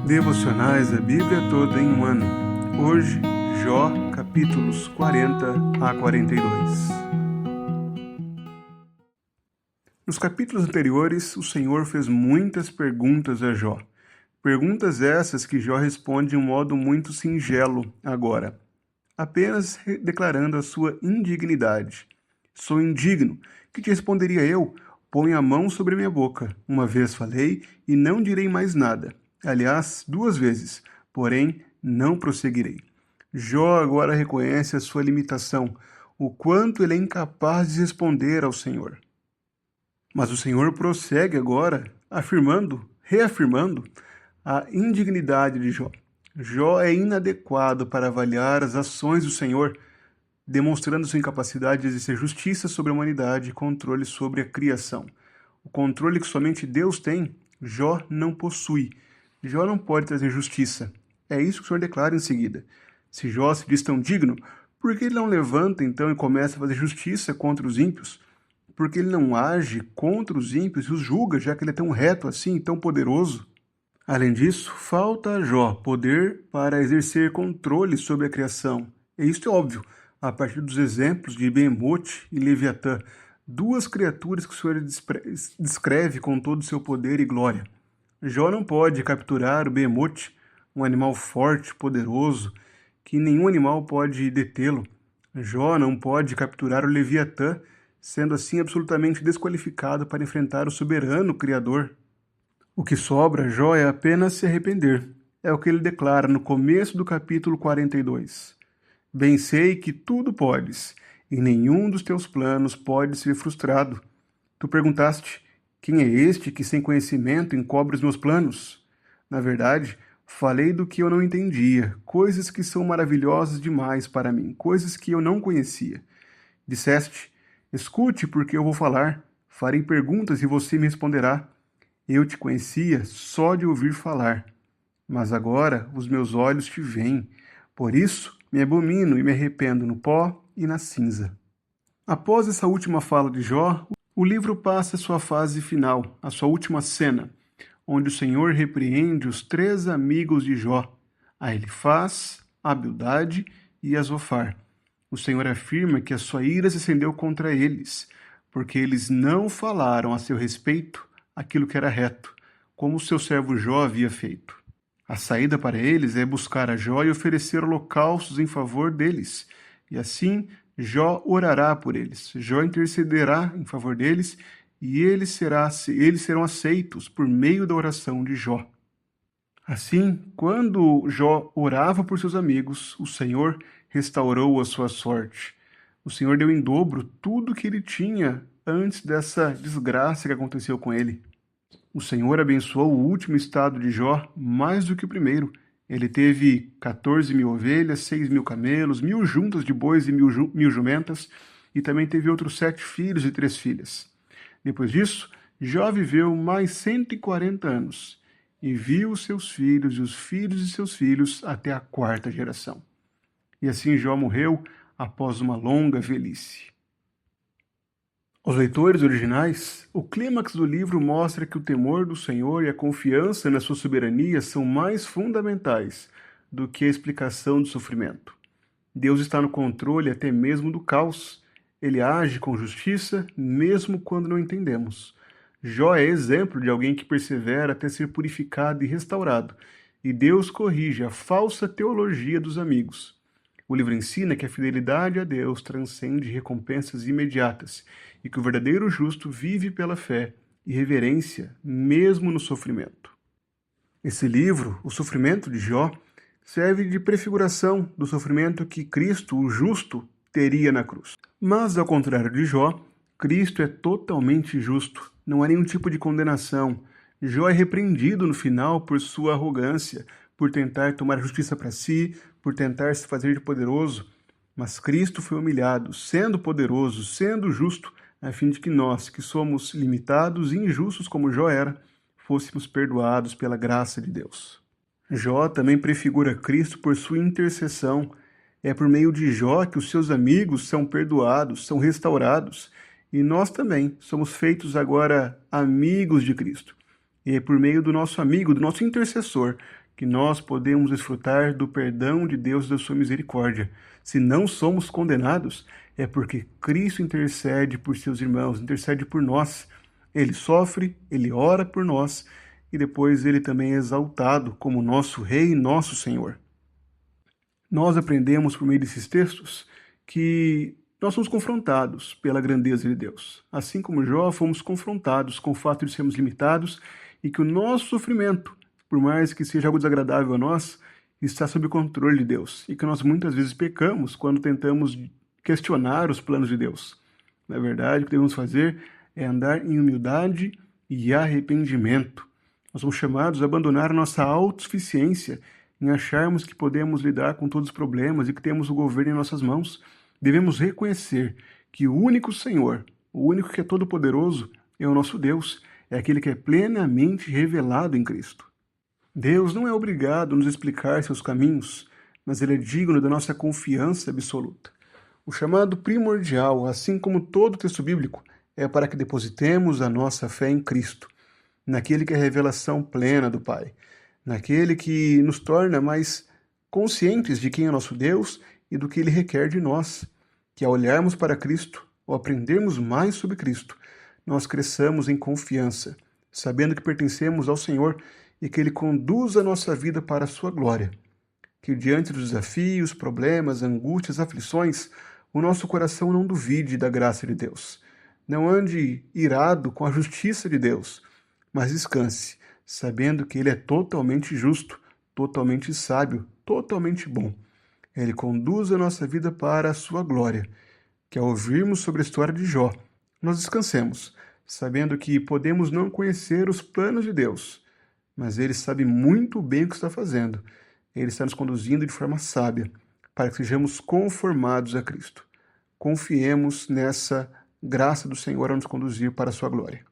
Devocionais da Bíblia toda em um ano. Hoje, Jó, capítulos 40 a 42. Nos capítulos anteriores, o Senhor fez muitas perguntas a Jó. Perguntas essas que Jó responde de um modo muito singelo agora, apenas declarando a sua indignidade. Sou indigno. Que te responderia eu? Põe a mão sobre minha boca. Uma vez falei e não direi mais nada. Aliás, 2 vezes, porém não prosseguirei. Jó agora reconhece a sua limitação, o quanto ele é incapaz de responder ao Senhor. Mas o Senhor prossegue agora, reafirmando a indignidade de Jó. Jó é inadequado para avaliar as ações do Senhor, demonstrando sua incapacidade de exercer justiça sobre a humanidade e controle sobre a criação. O controle que somente Deus tem, Jó não possui. Jó não pode trazer justiça. É isso que o Senhor declara em seguida. Se Jó se diz tão digno, por que ele não levanta então e começa a fazer justiça contra os ímpios? Por que ele não age contra os ímpios e os julga, já que ele é tão reto assim, tão poderoso? Além disso, falta a Jó poder para exercer controle sobre a criação. E isto é óbvio, a partir dos exemplos de Behemoth e Leviatã, 2 criaturas que o Senhor descreve com todo o seu poder e glória. Jó não pode capturar o Behemoth, um animal forte, poderoso, que nenhum animal pode detê-lo. Jó não pode capturar o Leviatã, sendo assim absolutamente desqualificado para enfrentar o soberano Criador. O que sobra a Jó é apenas se arrepender. É o que ele declara no começo do capítulo 42. Bem sei que tudo podes, e nenhum dos teus planos pode ser frustrado. Tu perguntaste, quem é este que sem conhecimento encobre os meus planos? Na verdade, falei do que eu não entendia, coisas que são maravilhosas demais para mim, coisas que eu não conhecia. Disseste, escute porque eu vou falar, farei perguntas e você me responderá. Eu te conhecia só de ouvir falar, mas agora os meus olhos te veem. Por isso me abomino e me arrependo no pó e na cinza. Após essa última fala de Jó, o livro passa a sua fase final, a sua última cena, onde o Senhor repreende os 3 amigos de Jó, a Elifaz, a Bildade e a Zofar. O Senhor afirma que a sua ira se acendeu contra eles, porque eles não falaram a seu respeito aquilo que era reto, como o seu servo Jó havia feito. A saída para eles é buscar a Jó e oferecer holocaustos em favor deles, e assim Jó orará por eles, Jó intercederá em favor deles e eles serão aceitos por meio da oração de Jó. Assim, quando Jó orava por seus amigos, o Senhor restaurou a sua sorte. O Senhor deu em dobro tudo que ele tinha antes dessa desgraça que aconteceu com ele. O Senhor abençoou o último estado de Jó mais do que o primeiro. Ele teve 14.000 ovelhas, 6.000 camelos, 1.000 juntas de bois e 1.000 jumentas, e também teve outros 7 filhos e 3 filhas. Depois disso, Jó viveu mais 140 anos, e viu seus filhos e os filhos de seus filhos até a 4ª geração. E assim Jó morreu após uma longa velhice. Aos leitores originais, o clímax do livro mostra que o temor do Senhor e a confiança na sua soberania são mais fundamentais do que a explicação do sofrimento. Deus está no controle até mesmo do caos. Ele age com justiça, mesmo quando não entendemos. Jó é exemplo de alguém que persevera até ser purificado e restaurado, e Deus corrige a falsa teologia dos amigos. O livro ensina que a fidelidade a Deus transcende recompensas imediatas e que o verdadeiro justo vive pela fé e reverência, mesmo no sofrimento. Esse livro, O Sofrimento de Jó, serve de prefiguração do sofrimento que Cristo, o justo, teria na cruz. Mas, ao contrário de Jó, Cristo é totalmente justo, não há nenhum tipo de condenação. Jó é repreendido no final por sua arrogância, por tentar tomar justiça para si, por tentar se fazer de poderoso. Mas Cristo foi humilhado, sendo poderoso, sendo justo, a fim de que nós, que somos limitados e injustos como Jó era, fôssemos perdoados pela graça de Deus. Jó também prefigura Cristo por sua intercessão. É por meio de Jó que os seus amigos são perdoados, são restaurados. E nós também somos feitos agora amigos de Cristo. E é por meio do nosso amigo, do nosso intercessor, que nós podemos desfrutar do perdão de Deus e da sua misericórdia. Se não somos condenados, é porque Cristo intercede por seus irmãos, intercede por nós. Ele sofre, ele ora por nós e depois ele também é exaltado como nosso Rei e nosso Senhor. Nós aprendemos por meio desses textos que nós somos confrontados pela grandeza de Deus. Assim como Jó, fomos confrontados com o fato de sermos limitados e que o nosso sofrimento, por mais que seja algo desagradável a nós, está sob o controle de Deus e que nós muitas vezes pecamos quando tentamos questionar os planos de Deus. Na verdade, o que devemos fazer é andar em humildade e arrependimento. Nós somos chamados a abandonar a nossa autossuficiência em acharmos que podemos lidar com todos os problemas e que temos o governo em nossas mãos. Devemos reconhecer que o único Senhor, o único que é todo-poderoso, é o nosso Deus, é aquele que é plenamente revelado em Cristo. Deus não é obrigado a nos explicar seus caminhos, mas ele é digno da nossa confiança absoluta. O chamado primordial, assim como todo o texto bíblico, é para que depositemos a nossa fé em Cristo, naquele que é a revelação plena do Pai, naquele que nos torna mais conscientes de quem é nosso Deus e do que ele requer de nós, que ao olharmos para Cristo, ou aprendermos mais sobre Cristo, nós cresçamos em confiança, sabendo que pertencemos ao Senhor e que ele conduz a nossa vida para a sua glória. Que diante dos desafios, problemas, angústias, aflições, o nosso coração não duvide da graça de Deus. Não ande irado com a justiça de Deus, mas descanse, sabendo que ele é totalmente justo, totalmente sábio, totalmente bom. Ele conduz a nossa vida para a sua glória. Que ao ouvirmos sobre a história de Jó, nós descansemos, sabendo que podemos não conhecer os planos de Deus, mas ele sabe muito bem o que está fazendo. Ele está nos conduzindo de forma sábia, para que sejamos conformados a Cristo. Confiemos nessa graça do Senhor a nos conduzir para a sua glória.